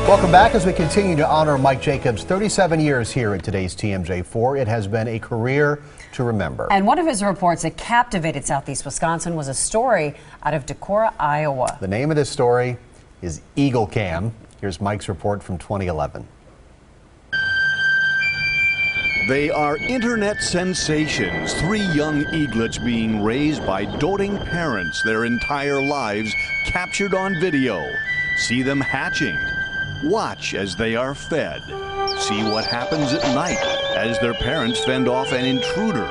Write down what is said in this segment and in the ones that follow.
Welcome back as we continue to honor Mike Jacobs' 37 years here at today's TMJ4. It has been a career to remember. And one of his reports that captivated Southeast Wisconsin was a story out of Decorah, Iowa. The name of this story is Eagle Cam. Here's Mike's report from 2011. They are internet sensations, 3 young eaglets being raised by doting parents their entire lives, captured on video. See them hatching. Watch as they are fed. See what happens at night as their parents fend off an intruder.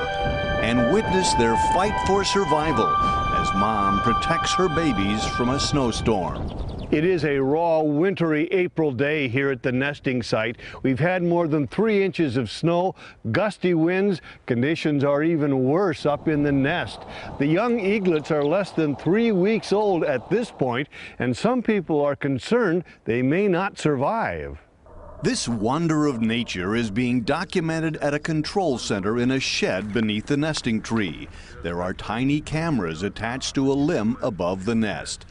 And witness their fight for survival as mom protects her babies from a snowstorm. It is a raw, wintry April day here at the nesting site. We've had more than 3 inches of snow, gusty winds. Conditions are even worse up in the nest. The young eaglets are less than 3 weeks old at this point, and some people are concerned they may not survive. This wonder of nature is being documented at a control center in a shed beneath the nesting tree. There are tiny cameras attached to a limb above the nest.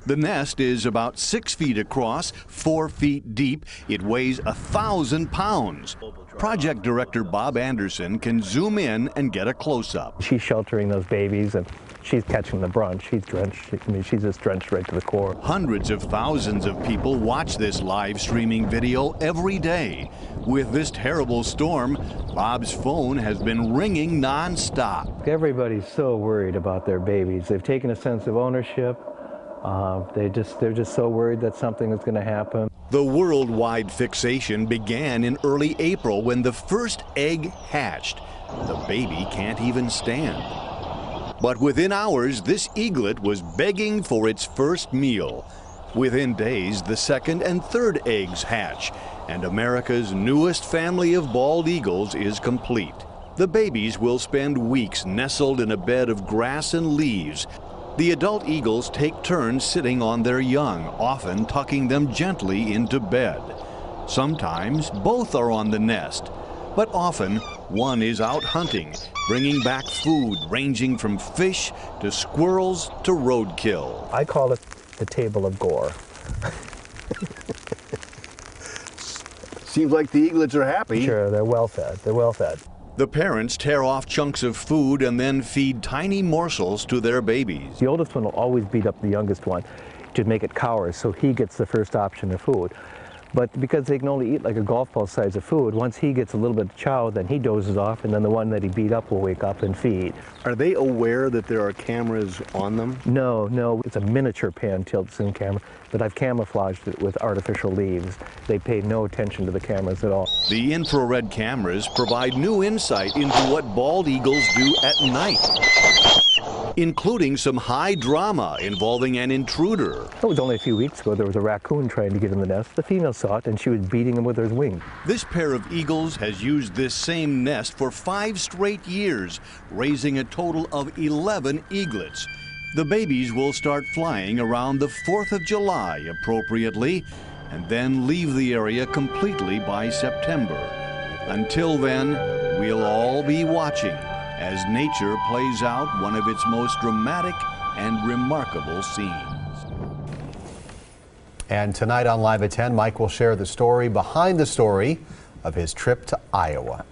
The nest is about 6 feet across, 4 feet deep. It weighs 1,000 pounds. Project Director Bob Anderson can zoom in and get a close-up. She's sheltering those babies and she's catching the brunt. She's drenched. I mean, she's just drenched right to the core. Hundreds of thousands of people watch this live streaming video every day. With this terrible storm, Bob's phone has been ringing non-stop. Everybody's so worried about their babies. They've taken a sense of ownership. They're just so worried that something is going to happen. The worldwide fixation began in early April when the first egg hatched. The baby can't even stand. But within hours, this eaglet was begging for its first meal. Within days, the second and third eggs hatch, and America's newest family of bald eagles is complete. The babies will spend weeks nestled in a bed of grass and leaves. The adult eagles take turns sitting on their young, often tucking them gently into bed. Sometimes both are on the nest, but often one is out hunting, bringing back food ranging from fish to squirrels to roadkill. I call it the table of gore. Seems like the eaglets are happy. Sure, they're well fed. They're well fed. The parents tear off chunks of food and then feed tiny morsels to their babies. The oldest one will always beat up the youngest one to make it cower, so he gets the first option of food. But because they can only eat like a golf ball size of food, once he gets a little bit of chow, then he dozes off, and then the one that he beat up will wake up and feed. Are they aware that there are cameras on them? No, it's a miniature pan tilt zoom camera, but I've camouflaged it with artificial leaves. They pay no attention to the cameras at all. The infrared cameras provide new insight into what bald eagles do at night, including some high drama involving an intruder. It was only a few weeks ago there was a raccoon trying to get in the nest. The female saw it and she was beating him with her wing. This pair of eagles has used this same nest for 5 straight years, raising a total of 11 eaglets. The babies will start flying around the 4th of July appropriately, and then leave the area completely by September. Until then, we'll all be watching as nature plays out one of its most dramatic and remarkable scenes. And tonight on Live at 10, Mike will share the story behind the story of his trip to Iowa.